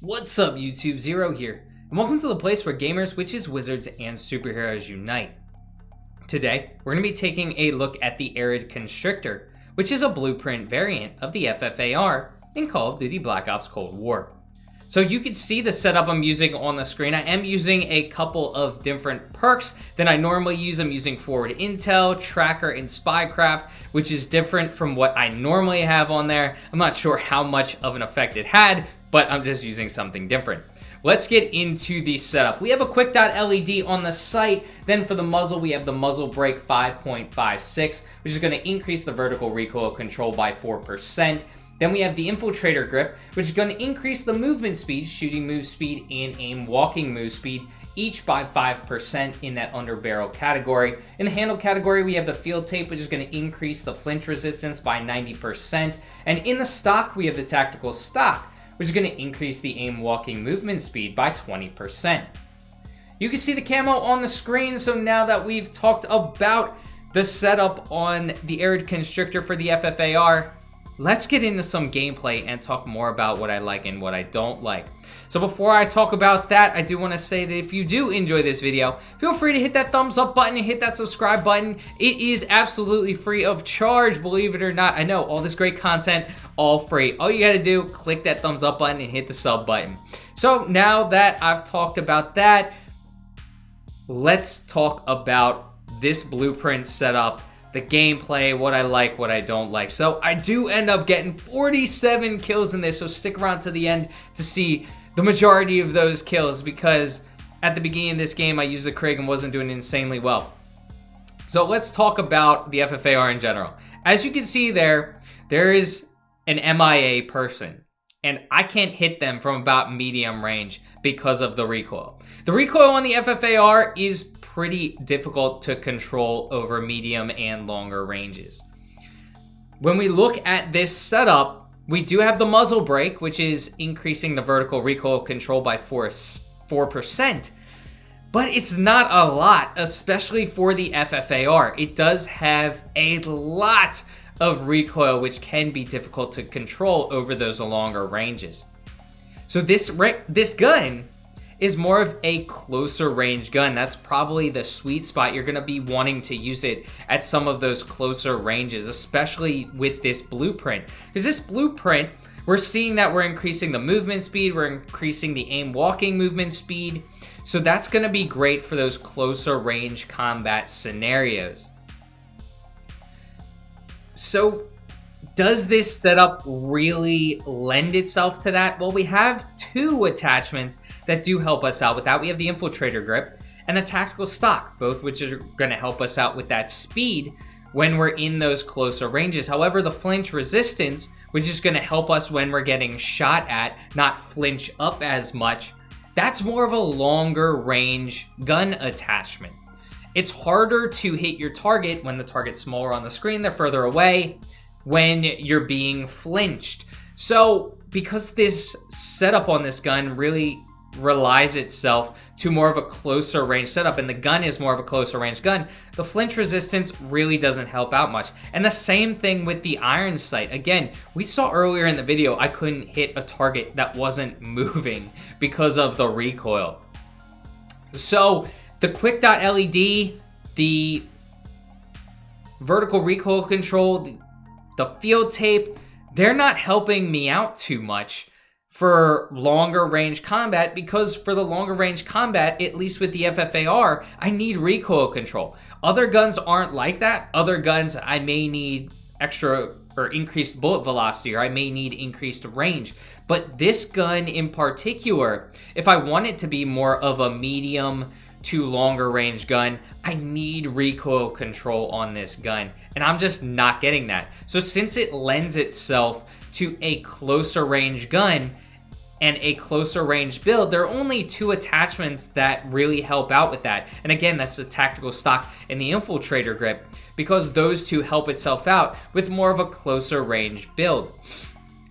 What's up YouTube, Zero here, and welcome to the place where gamers, witches, wizards, and superheroes unite. Today, we're going to be taking a look at the Arid Constrictor, which is a blueprint variant of the FFAR in Call of Duty Black Ops Cold War. So you can see the setup I'm using on the screen. I am using a couple of different perks than I normally use. I'm using Forward Intel, Tracker, and Spycraft, which is different from what I normally have on there. I'm not sure how much of an effect it had, but I'm just using something different. Let's get into the setup. We have a quick dot LED on the sight. Then for the muzzle, we have the muzzle brake 5.56, which is going to increase the vertical recoil control by 4%. Then we have the infiltrator grip, which is going to increase the movement speed, shooting move speed, and aim walking move speed, each by 5% in that under barrel category. In the handle category, we have the field tape, which is going to increase the flinch resistance by 90%. And in the stock, we have the tactical stock, which is going to increase the aim walking movement speed by 20%. You can see the camo on the screen, so now that we've talked about the setup on the Arid Constrictor for the FFAR, let's get into some gameplay and talk more about what I like and what I don't like. So before I talk about that, I do want to say that if you do enjoy this video, feel free to hit that thumbs up button and hit that subscribe button. It is absolutely free of charge, believe it or not. I know, all this great content, all free. All you got to do, click that thumbs up button and hit the sub button. So now that I've talked about that, let's talk about this blueprint setup, the gameplay, what I like, what I don't like. So I do end up getting 47 kills in this, so stick around to the end to see the majority of those kills, because at the beginning of this game I used the Krieg and wasn't doing insanely well. So let's talk about the FFAR in general. As you can see there is an MIA person, and I can't hit them from about medium range because of the recoil. The recoil on the FFAR is pretty difficult to control over medium and longer ranges. When we look at this setup, we do have the muzzle brake, which is increasing the vertical recoil control by 4%, but it's not a lot, especially for the FFAR. It does have a lot of recoil, which can be difficult to control over those longer ranges. So this gun is more of a closer range gun. That's probably the sweet spot. You're gonna be wanting to use it at some of those closer ranges, especially with this blueprint. Because this blueprint, we're seeing that we're increasing the movement speed, we're increasing the aim walking movement speed. So that's gonna be great for those closer range combat scenarios. So does this setup really lend itself to that? Well, we have two attachments that do help us out with that. We have the infiltrator grip and the tactical stock, both which are going to help us out with that speed when we're in those closer ranges. However, the flinch resistance, which is going to help us when we're getting shot at, not flinch up as much, that's more of a longer range gun attachment. It's harder to hit your target when the target's smaller on the screen, they're further away, when you're being flinched. So because this setup on this gun really relies itself to more of a closer range setup, and the gun is more of a closer range gun, the flinch resistance really doesn't help out much. And the same thing with the iron sight. Again, we saw earlier in the video I couldn't hit a target that wasn't moving because of the recoil. So the quick dot LED, the vertical recoil control, the field tape, they're not helping me out too much for longer range combat, because for the longer range combat, at least with the FFAR, I need recoil control. Other guns aren't like that. Other guns, I may need extra or increased bullet velocity, or I may need increased range. But this gun in particular, if I want it to be more of a medium to longer range gun, I need recoil control on this gun, and I'm just not getting that. So since it lends itself to a closer range gun and a closer range build, there are only two attachments that really help out with that. And again, that's the tactical stock and the infiltrator grip, because those two help itself out with more of a closer range build.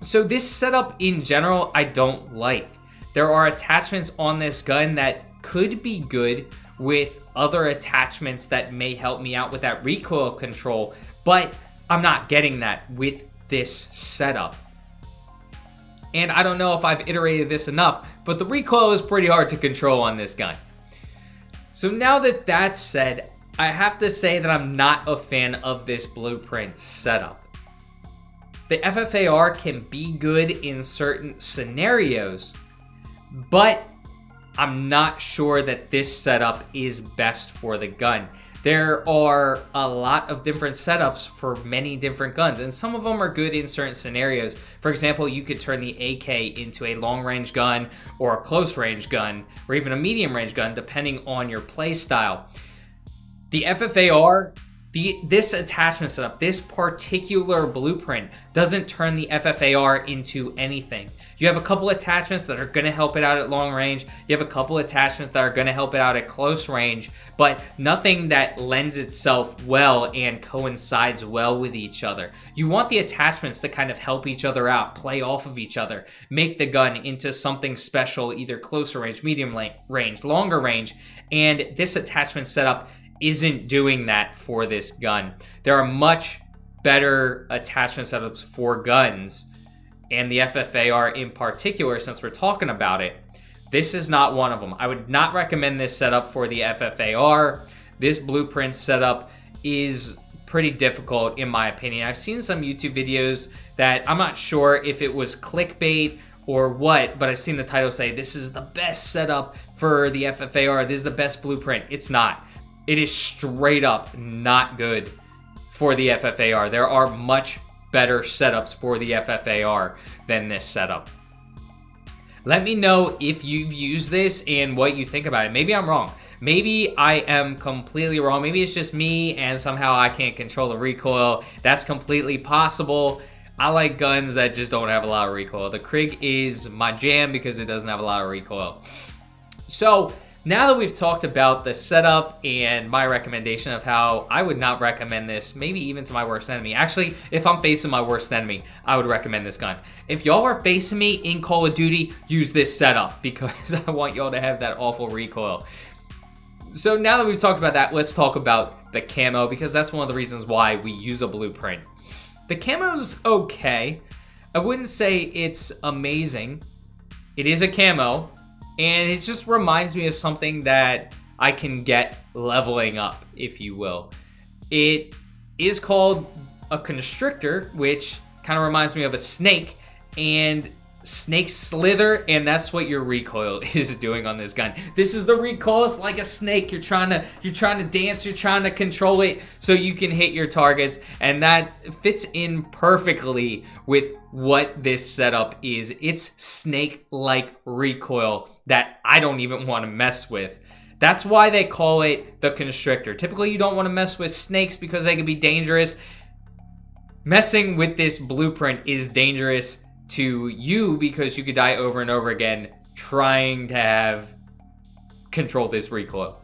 So this setup in general, I don't like. There are attachments on this gun that could be good with other attachments that may help me out with that recoil control, but I'm not getting that with this setup. and I don't know if I've iterated this enough, but the recoil is pretty hard to control on this gun. So now that that's said, I have to say that I'm not a fan of this blueprint setup. The FFAR can be good in certain scenarios, but I'm not sure that this setup is best for the gun. There are a lot of different setups for many different guns, and some of them are good in certain scenarios. For example, you could turn the AK into a long-range gun or a close-range gun or even a medium-range gun depending on your play style. The FFAR, this attachment setup, this particular blueprint doesn't turn the FFAR into anything. You have a couple attachments that are going to help it out at long range. You have a couple attachments that are going to help it out at close range, but nothing that lends itself well and coincides well with each other. You want the attachments to kind of help each other out, play off of each other, make the gun into something special, either closer range, medium range, longer range, and this attachment setup isn't doing that for this gun. There are much better attachment setups for guns, and the FFAR in particular, since we're talking about it, this is not one of them. I would not recommend this setup for the FFAR. This blueprint setup is pretty difficult in my opinion. I've seen some YouTube videos that I'm not sure if it was clickbait or what, but I've seen the title say, this is the best setup for the FFAR, this is the best blueprint. It's not. It is straight up not good for the FFAR. There are much better setups for the FFAR than this setup. Let me know if you've used this and what you think about it. Maybe I'm wrong. Maybe I am completely wrong. Maybe it's just me and somehow I can't control the recoil. That's completely possible. I like guns that just don't have a lot of recoil. The Krig is my jam because it doesn't have a lot of recoil. So now that we've talked about the setup and my recommendation of how I would not recommend this, maybe even to my worst enemy. Actually, if I'm facing my worst enemy, I would recommend this gun. If y'all are facing me in Call of Duty, use this setup because I want y'all to have that awful recoil. So now that we've talked about that, let's talk about the camo because that's one of the reasons why we use a blueprint. The camo's okay. I wouldn't say it's amazing. It is a camo. And it just reminds me of something that I can get leveling up, if you will. It is called a constrictor, which kind of reminds me of a snake. And snakes slither, and that's what your recoil is doing on this gun. This is the recoil. It's like a snake. You're trying to dance. You're trying to control it so you can hit your targets, and that fits in perfectly with what this setup is. It's snake-like recoil that I don't even want to mess with. That's why they call it the constrictor. Typically, you don't want to mess with snakes because they can be dangerous. Messing with this blueprint is dangerous to you because you could die over and over again trying to control this recoil.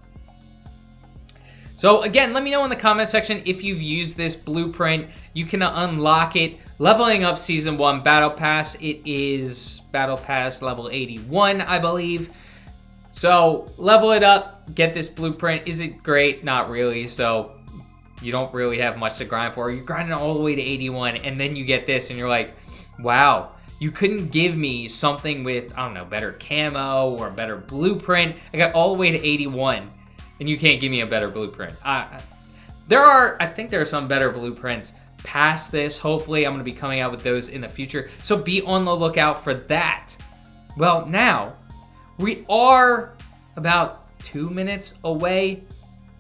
So again, let me know in the comment section if you've used this blueprint. You can unlock it. Leveling Up Season 1 Battle Pass. It is Battle Pass level 81, I believe. So level it up, get this blueprint. Is it great? Not really. So you don't really have much to grind for. You're grinding all the way to 81 and then you get this and you're like, wow, you couldn't give me something with, I don't know, better camo or a better blueprint. I got all the way to 81 and you can't give me a better blueprint. I think there are some better blueprints past this. Hopefully I'm going to be coming out with those in the future. So be on the lookout for that. Well, now we are about 2 minutes away,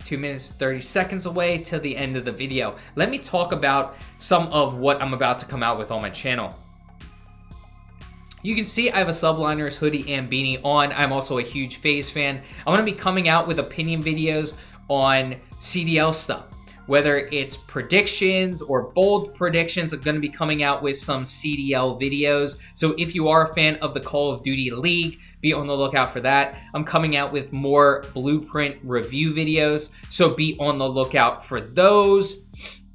2 minutes, 30 seconds away till the end of the video. Let me talk about some of what I'm about to come out with on my channel. You can see I have a Subliners hoodie and beanie on. I'm also a huge FaZe fan. I'm going to be coming out with opinion videos on CDL stuff. Whether it's predictions or bold predictions, I'm going to be coming out with some CDL videos. So if you are a fan of the Call of Duty League, be on the lookout for that. I'm coming out with more blueprint review videos, so be on the lookout for those.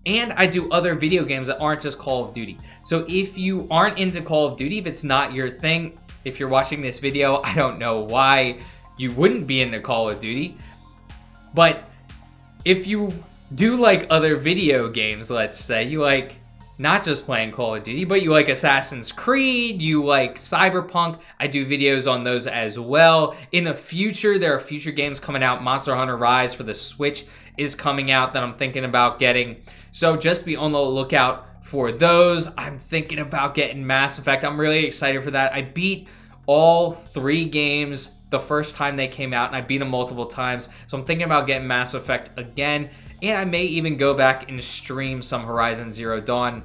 And I do other video games that aren't just Call of Duty. So if you aren't into Call of Duty, if it's not your thing, if you're watching this video, I don't know why you wouldn't be into Call of Duty. But if you do like other video games, let's say, you like not just playing Call of Duty, but you like Assassin's Creed, you like Cyberpunk, I do videos on those as well. In the future, there are future games coming out. Monster Hunter Rise for the Switch is coming out that I'm thinking about getting. So just be on the lookout for those. I'm thinking about getting Mass Effect. I'm really excited for that. I beat all 3 games the first time they came out, and I beat them multiple times. So I'm thinking about getting Mass Effect again, and I may even go back and stream some Horizon Zero Dawn.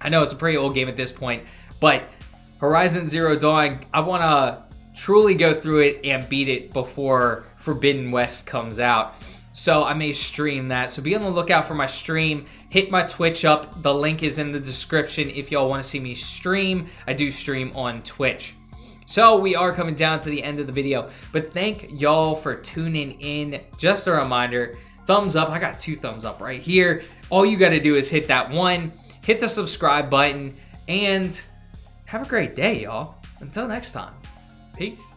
I know it's a pretty old game at this point, but Horizon Zero Dawn, I want to truly go through it and beat it before Forbidden West comes out. So I may stream that. So be on the lookout for my stream. Hit my Twitch up. The link is in the description if y'all want to see me stream. I do stream on Twitch. So we are coming down to the end of the video, but thank y'all for tuning in. Just a reminder, thumbs up. I got 2 thumbs up right here. All you got to do is hit that one, hit the subscribe button, and have a great day, y'all. Until next time, peace.